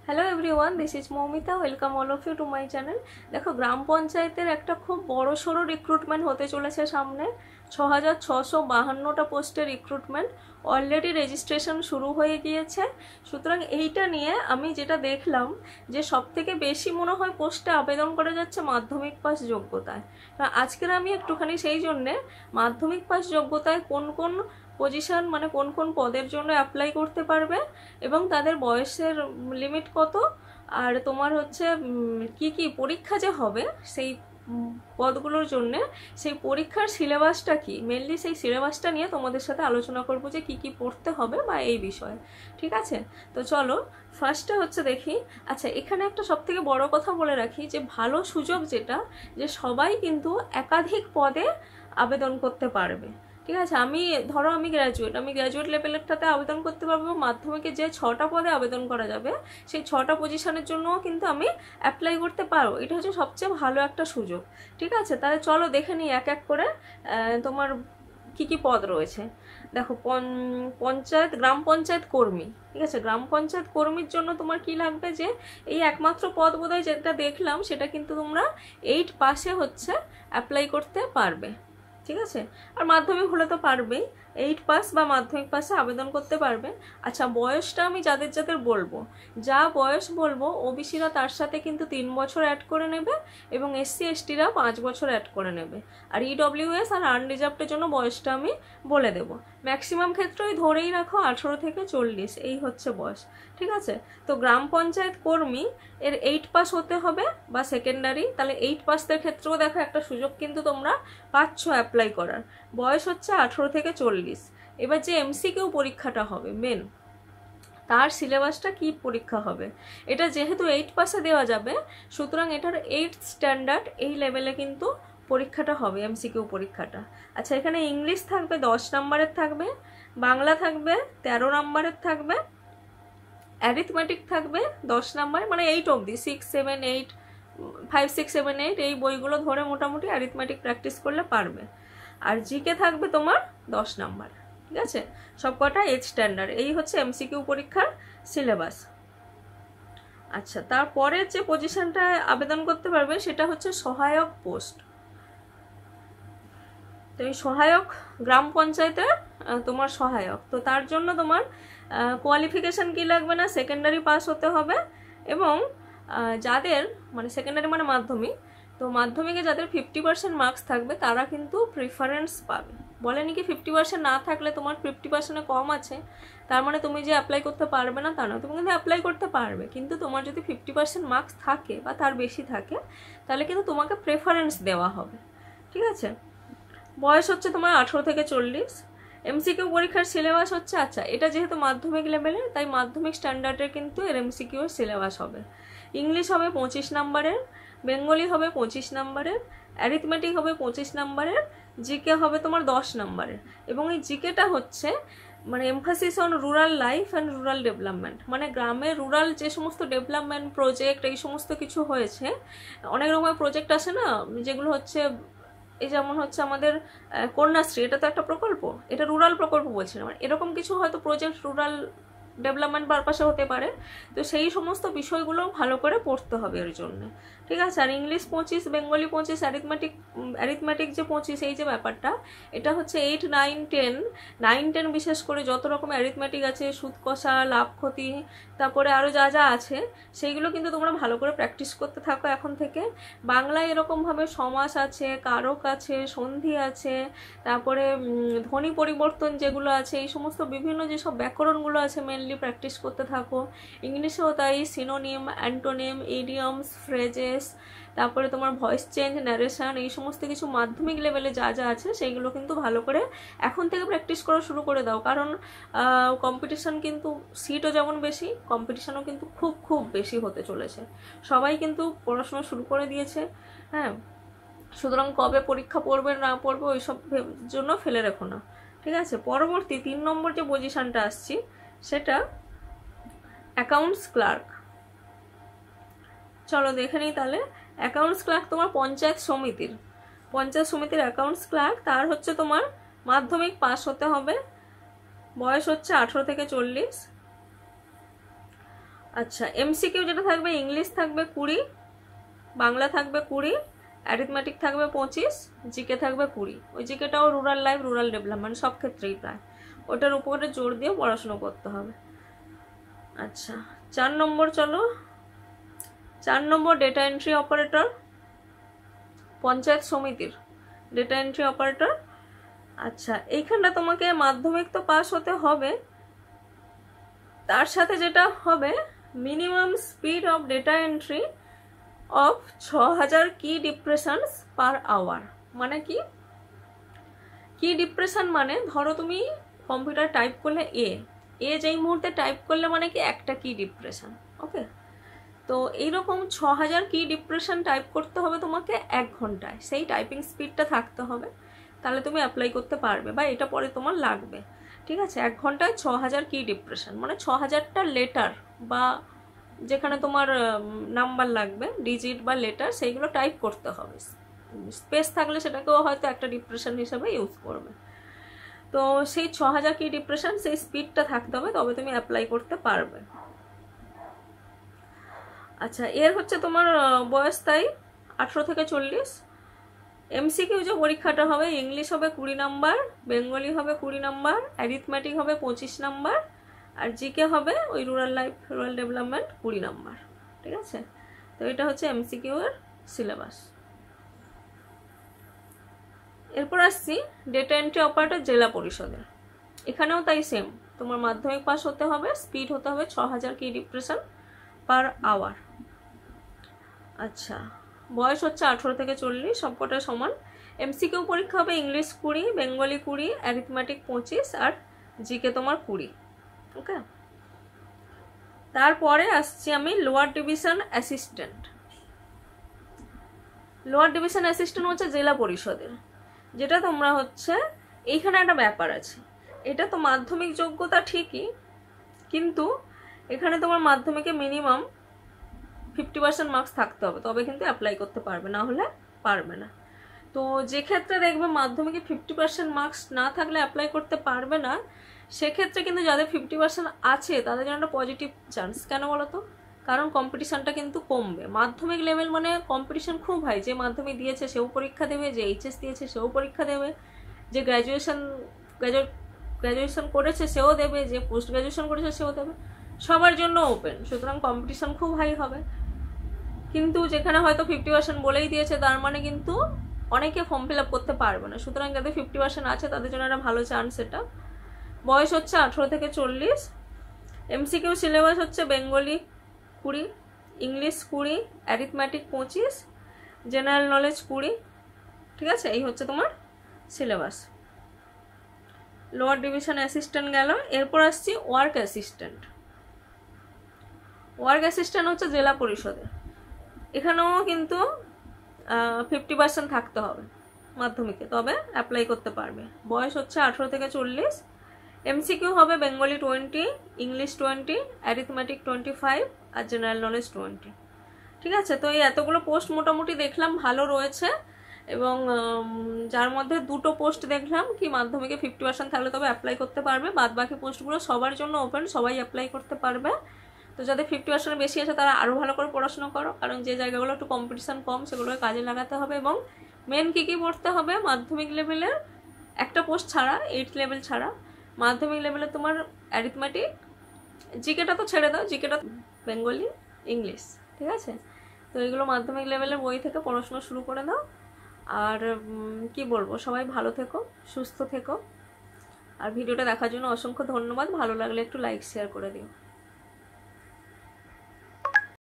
Hello everyone, this is Moumita. Welcome all of you to my channel. দেখো, গ্রাম পঞ্চায়েতের একটা খুব বড় সড়ো রিক্রুটমেন্ট হতে চলেছে সামনে। 6,652টা পোস্টের রিক্রুটমেন্ট অলরেডি রেজিস্ট্রেশন শুরু হয়ে গিয়েছে। সুতরাং এইটা নিয়ে আমি যেটা দেখলাম যে সবথেকে বেশি মনে হয় পোস্টে আবেদন করা যাচ্ছে মাধ্যমিক পাস যোগ্যতায়। আজকের আমি একটুখানি সেই জন্যে মাধ্যমিক পাস যোগ্যতায় কোন কোন পজিশন, মানে কোন কোন পদের জন্য অ্যাপ্লাই করতে পারবে এবং তাদের বয়সের লিমিট কত, আর তোমার হচ্ছে কি কি পরীক্ষা যে হবে সেই পদগুলোর জন্য সেই পরীক্ষার সিলেবাসটা কি, মেনলি সেই সিলেবাসটা নিয়ে তোমাদের সাথে আলোচনা করব যে কি কি পড়তে হবে বা এই বিষয়ে। ঠিক আছে, তো চলো ফার্স্টে হচ্ছে দেখি। আচ্ছা, এখানে একটা সবথেকে বড় কথা বলে রাখি যে ভালো সুযোগ যেটা, যে সবাই কিন্তু একাধিক পদে আবেদন করতে পারবে। ঠিক আছে, আমি গ্র্যাজুয়েট লেভেলেরটাতে আবেদন করতে পারবো। মাধ্যমিকে যে 6টা পদে আবেদন করা যাবে সেই 6টা পজিশনের জন্যও কিন্তু আমি অ্যাপ্লাই করতে পারো। এটা হচ্ছে সবচেয়ে ভালো একটা সুযোগ। ঠিক আছে, তাহলে চলো দেখে নিই এক এক করে তোমার কি কি পদ রয়েছে। দেখো, গ্রাম পঞ্চায়েত কর্মী। ঠিক আছে, গ্রাম পঞ্চায়েত কর্মীর জন্য তোমার কি লাগবে, যে এই একমাত্র পদ বোধহয় যেটা দেখলাম সেটা কিন্তু তোমরা 8 পাসে হচ্ছে অ্যাপ্লাই করতে পারবে। ঠিক আছে, আর মাধ্যমিক হলে তো পারবেই, 8 পাস বা মাধ্যমিক পাসে আবেদন করতে পারবে। আচ্ছা, বয়সটা আমি যাদের যাদের বলবো, যা বয়স বলবো, ওবিসিরা তার সাথে কিন্তু 3 বছর অ্যাড করে নেবে এবং এসসি এসটিরা 5 বছর অ্যাড করে নেবে। আর ইডব্লিউএস আর আনরিজার্ভডের জন্য বয়সটা আমি বলে দেবো। ম্যাক্সিমাম ক্ষেত্রেই ধরেই রাখো 18 থেকে 40, এই হচ্ছে বয়স। ঠিক আছে, তো গ্রাম পঞ্চায়েত কর্মী এর 8 পাস হতে হবে বা সেকেন্ডারি। তাহলে 8 পাসদের ক্ষেত্রেও দেখো একটা সুযোগ কিন্তু তোমরা পাচ্ছ অ্যাপ্লাই করার। বয়স হচ্ছে 18 থেকে 40। এবার যে এমসিকিউ পরীক্ষাটা হবে মেন, তার সিলেবাসটা কি পরীক্ষা হবে, এটা যেহেতু 8 পাসে দেওয়া যাবে, সুতরাং এটার 8th স্ট্যান্ডার্ড এই লেভেলে কিন্তু পরীক্ষাটা হবে, এমসিকিউ পরীক্ষাটা। আচ্ছা, এখানে ইংলিশ থাকবে 10 নম্বরের থাকবে, বাংলা থাকবে 13 নম্বরের থাকবে, অ্যারিথমেটিক থাকবে 10 নম্বর, মানে 8 অবধি, 6, 7, 8, 5, 6, 7, 8 এই বইগুলো ধরে মোটামুটি অ্যারিথমেটিক প্র্যাকটিস করলে পারবে। আর জিকে থাকবে তোমার 10 নম্বর। ঠিক আছে, সবকটা 8 স্ট্যান্ডার্ড। এই হচ্ছে এমসিকিউ পরীক্ষার সিলেবাস। আচ্ছা, তারপরে যে পজিশনটা আবেদন করতে পারবে সেটা হচ্ছে সহায়ক পোস্ট। তো এই সহায়ক, গ্রাম পঞ্চায়েতের তোমার সহায়ক, তো তার জন্য তোমার কোয়ালিফিকেশন কি লাগবে না, সেকেন্ডারি পাস হতে হবে। এবং যাদের মানে সেকেন্ডারি মানে মাধ্যমিক, তো মাধ্যমিকে যাদের 50% মার্কস থাকবে তারা কিন্তু প্রিফারেন্স পাবে। বলেনি কি 50% না থাকলে তোমার 50%-এ কম আছে, তার মানে তুমি যে অ্যাপ্লাই করতে পারবে না তা না, তুমি কিন্তু অ্যাপ্লাই করতে পারবে, কিন্তু তোমার যদি 50% মার্কস থাকে বা তার বেশি থাকে তাহলে কিন্তু তোমাকে প্রেফারেন্স দেওয়া হবে। ঠিক আছে, বয়স হচ্ছে তোমার 18 থেকে 40। এমসিকিউ পরীক্ষার সিলেবাস হচ্ছে, আচ্ছা এটা যেহেতু মাধ্যমিক লেভেলের তাই মাধ্যমিক স্ট্যান্ডার্ডের কিন্তু এর এমসিকিউ এর সিলেবাস হবে। ইংলিশ হবে 25 নম্বরের, বেঙ্গলি হবে 25 নম্বরের, অ্যারিথমেটিক হবে 25 নম্বরের, জিকে হবে তোমার 10 নম্বরের। এবং এই জিকেটা হচ্ছে মানে emphasis on rural life and rural development, মানে গ্রামে রুরাল যে সমস্ত ডেভেলপমেন্ট প্রজেক্ট এই সমস্ত কিছু হয়েছে, অনেক রকমের প্রজেক্ট আছে না, যেগুলো হচ্ছে এই যেমন হচ্ছে আমাদের কন্যাশ্রী, এটা তো একটা প্রকল্প, এটা রুরাল প্রকল্প বলছিলাম, এরকম কিছু হয়তো প্রজেক্ট রুরাল ডেভেলপমেন্ট পারপাসে হতে পারে। তো সেই সমস্ত বিষয়গুলো ভালো করে পড়তে হবে এর জন্য। ঠিক আছে, আর ইংলিশ 25, বেঙ্গলি 25, অ্যারিথমেটিক যে 25, এই যে ব্যাপারটা, এটা হচ্ছে 8, 9, 10, 9, 10 বিশেষ করে যত রকম অ্যারিথমেটিক আছে, সুদ কষা, লাভ ক্ষতি, তারপরে আরও যা যা আছে সেইগুলো কিন্তু তোমরা ভালো করে প্র্যাকটিস করতে থাকো এখন থেকে। বাংলায় এরকমভাবে সমাস আছে, কারক আছে, সন্ধি আছে, তারপরে ধ্বনি পরিবর্তন যেগুলো আছে, এই সমস্ত বিভিন্ন যেসব ব্যাকরণগুলো আছে মেনলি প্র্যাকটিস করতে থাকো। ইংলিশেও তাই, সিনোনিম, অ্যান্টোনিম, ইডিয়মস, ফ্রেজেস, তারপরে তোমার ভয়েস চেঞ্জ, ন্যারেশন, এই সমস্ত কিছু মাধ্যমিক লেভেলে যা যা আছে সেইগুলো কিন্তু ভালো করে এখন থেকে প্র্যাকটিস করা শুরু করে দাও, কারণ কম্পিটিশন কিন্তু, সিটও যেমন বেশি, কম্পিটিশনও কিন্তু খুব খুব বেশি হতে চলেছে। সবাই কিন্তু পড়াশোনা শুরু করে দিয়েছে। হ্যাঁ, সুতরাং কবে পরীক্ষা পড়বে না পড়বে ওইসব জন্য ফেলে রেখো না। ঠিক আছে, পরবর্তী 3 নম্বর যে পজিশনটা আসছি সেটা অ্যাকাউন্টস ক্লার্ক। চলো দেখে নিই তাহলে। অ্যাকাউন্টস ক্লার্ক তোমার পঞ্চায়েত সমিতির অ্যাকাউন্টস ক্লার্ক, তার হচ্ছে তোমার মাধ্যমিক পাস হতে হবে, বয়স হচ্ছে 18 থেকে 40। আচ্ছা, এমসিকিউ যেটা থাকবে, ইংলিশ থাকবে 20, বাংলা থাকবে 20, অ্যারিথমেটিক থাকবে 25, জিকে থাকবে 20। ওই জিকেটাও রুরাল লাইফ, রুরাল ডেভেলপমেন্ট সব ক্ষেত্রেই প্রায় ওটার উপরে জোর দিয়ে পড়াশুনো করতে হবে। আচ্ছা, 4 নম্বর চলো। 4 নম্বর ডেটা এন্ট্রি অপারেটর, পঞ্চায়েত সমিতির ডেটা এন্ট্রি অপারেটর। আচ্ছা, এইখানটা তোমাকে মাধ্যমিক তো পাস হতে হবে, তার সাথে যেটা হবে minimum speed of data entry of 6000 কি ডিপ্রেশনস পার আওয়ার। মানে কি কি ডিপ্রেশন? মানে ধরো তুমি কম্পিউটার টাইপ করলে এ যেই মুহূর্তে টাইপ করলে মানে কি একটা কি ডিপ্রেশন। ওকে, তো এইরকম 6000 কি ডিপ্রেশন টাইপ করতে হবে তোমাকে 1 ঘন্টায়। সেই টাইপিং স্পিডটা থাকতে হবে, তাহলে তুমি অ্যাপ্লাই করতে পারবে বা এটা পরে তোমার লাগবে। ঠিক আছে, 1 ঘন্টায় 6000 কি ডিপ্রেশন মানে 6000টা লেটার বা যেখানে তোমার নাম্বার লাগবে, ডিজিট বা লেটার, সেইগুলো টাইপ করতে হবে। স্পেস থাকলে সেটাকেও হয়তো একটা ডিপ্রেশন হিসেবে ইউজ করবে। তো সেই 6000 কি ডিপ্রেশন, সেই স্পিডটা থাকতে হবে, তবে তুমি অ্যাপ্লাই করতে পারবে। আচ্ছা, এর হচ্ছে তোমার বয়স তাই 18 থেকে 40। এমসিকিউ যে পরীক্ষাটা হবে, ইংলিশ হবে 20 নাম্বার, বেঙ্গলি হবে 20 নাম্বার, অ্যারিথমেটিক হবে 25 নাম্বার, আর জিকে হবে ওই rural life, rural development 20 number. ঠিক আছে, তো এটা হচ্ছে এমসিকিউ এর সিলেবাস। এরপর আসছি ডেটা এন্ট্রি অপারেটর জেলা পরিষদের। এখানেও তাই সেম, তোমার মাধ্যমিক পাস হতে হবে, স্পিড হতে হবে 6000 কি ডিপ্রেশন পার আওয়ার। আচ্ছা, বয়স হচ্ছে 18 থেকে 40, সবকটা সমান। এমসিকিউ পরীক্ষা হবে ইংলিশ 20, বেঙ্গলি 20, অ্যারিথমেটিক 25 আর জিকে তোমার 20। ওকে, তারপরে আসছি আমি lower division assistant. Lower division assistant হচ্ছে জেলা পরিষদের, যেটা তোমরা হচ্ছে এইখানে একটা ব্যাপার আছে। এটা তো মাধ্যমিক যোগ্যতা ঠিকই, কিন্তু এখানে তোমার মাধ্যমিকে মিনিমাম 50% মার্কস থাকতে হবে, তবে কিন্তু অ্যাপ্লাই করতে পারবে, না হলে পারবে না। তো যে ক্ষেত্রে দেখবে মাধ্যমিকে 50% মার্কস না থাকলে অ্যাপ্লাই করতে পারবে না, সেক্ষেত্রে কিন্তু যাদের 50% আছে তাদের জন্য একটা পজিটিভ চান্স। কেন বলো তো? কারণ কম্পিটিশনটা কিন্তু কমবে। মাধ্যমিক লেভেল মানে কম্পিটিশন খুব হাই। যে মাধ্যমিক দিয়েছে সেও পরীক্ষা দেবে, যে এইচএস দিয়েছে সেও পরীক্ষা দেবে, যে গ্র্যাজুয়েশন করেছে সেও দেবে, যে পোস্ট গ্র্যাজুয়েশন করেছে সেও দেবে, সবার জন্য ওপেন। সুতরাং কম্পিটিশন খুব হাই হবে। কিন্তু যেখানে হয়তো 50% বলেই দিয়েছে, তার মানে কিন্তু অনেকে ফর্ম ফিল আপ করতে পারবে না। সুতরাং যাদের 50% আছে তাদের জন্য একটা ভালো চান্স এটা। বয়স হচ্ছে 18 থেকে 40। এমসিকিউ সিলেবাস হচ্ছে Bengali 20, English 20, arithmetic 25, general knowledge 20। ঠিক আছে, এই হচ্ছে তোমার সিলেবাস। লোয়ার ডিভিশন অ্যাসিস্ট্যান্ট গেল। এরপর আসছি ওয়ার্ক অ্যাসিস্ট্যান্ট। ওয়ার্ক অ্যাসিস্ট্যান্ট হচ্ছে জেলা পরিষদের। এখানেও কিন্তু 50% থাকতে হবে মাধ্যমিকে, তবে অ্যাপ্লাই করতে পারবে। বয়স হচ্ছে 18 থেকে 40। এমসিকিউ হবে বেঙ্গলি 20, ইংলিশ 20, অ্যারিথমেটিক 25 আর জেনারেল নলেজ 20। ঠিক আছে, তো এই এতগুলো পোস্ট মোটামুটি দেখলাম ভালো রয়েছে, এবং যার মধ্যে 2টো পোস্ট দেখলাম কি মাধ্যমিকে 50% থাকলে তবে অ্যাপ্লাই করতে পারবে। বাদ বাকি পোস্টগুলো সবার জন্য ওপেন, সবাই অ্যাপ্লাই করতে পারবে। তো যাদের 50% বেশি আছে তারা আরও ভালো করে পড়াশোনা করো, কারণ যে জায়গাগুলো একটু কম্পিটিশন কম সেগুলোকে কাজে লাগাতে হবে। এবং মেন কী পড়তে হবে মাধ্যমিক লেভেলের একটা পোস্ট ছাড়া, 8th লেভেল ছাড়া, মাধ্যমিক লেভেলে তোমার অ্যারিথমেটিক, জিকেটা তো ছেড়ে দাও, জিকেটা বেঙ্গলি, ইংলিশ। ঠিক আছে, তো এগুলো মাধ্যমিক লেভেলের বই থেকে পড়াশোনা শুরু করে দাও। আর কি বলবো, সবাই ভালো থেকো, সুস্থ থেকো। আর ভিডিওটা দেখার জন্য অসংখ্য ধন্যবাদ। ভালো লাগলে একটু লাইক শেয়ার করে দিও।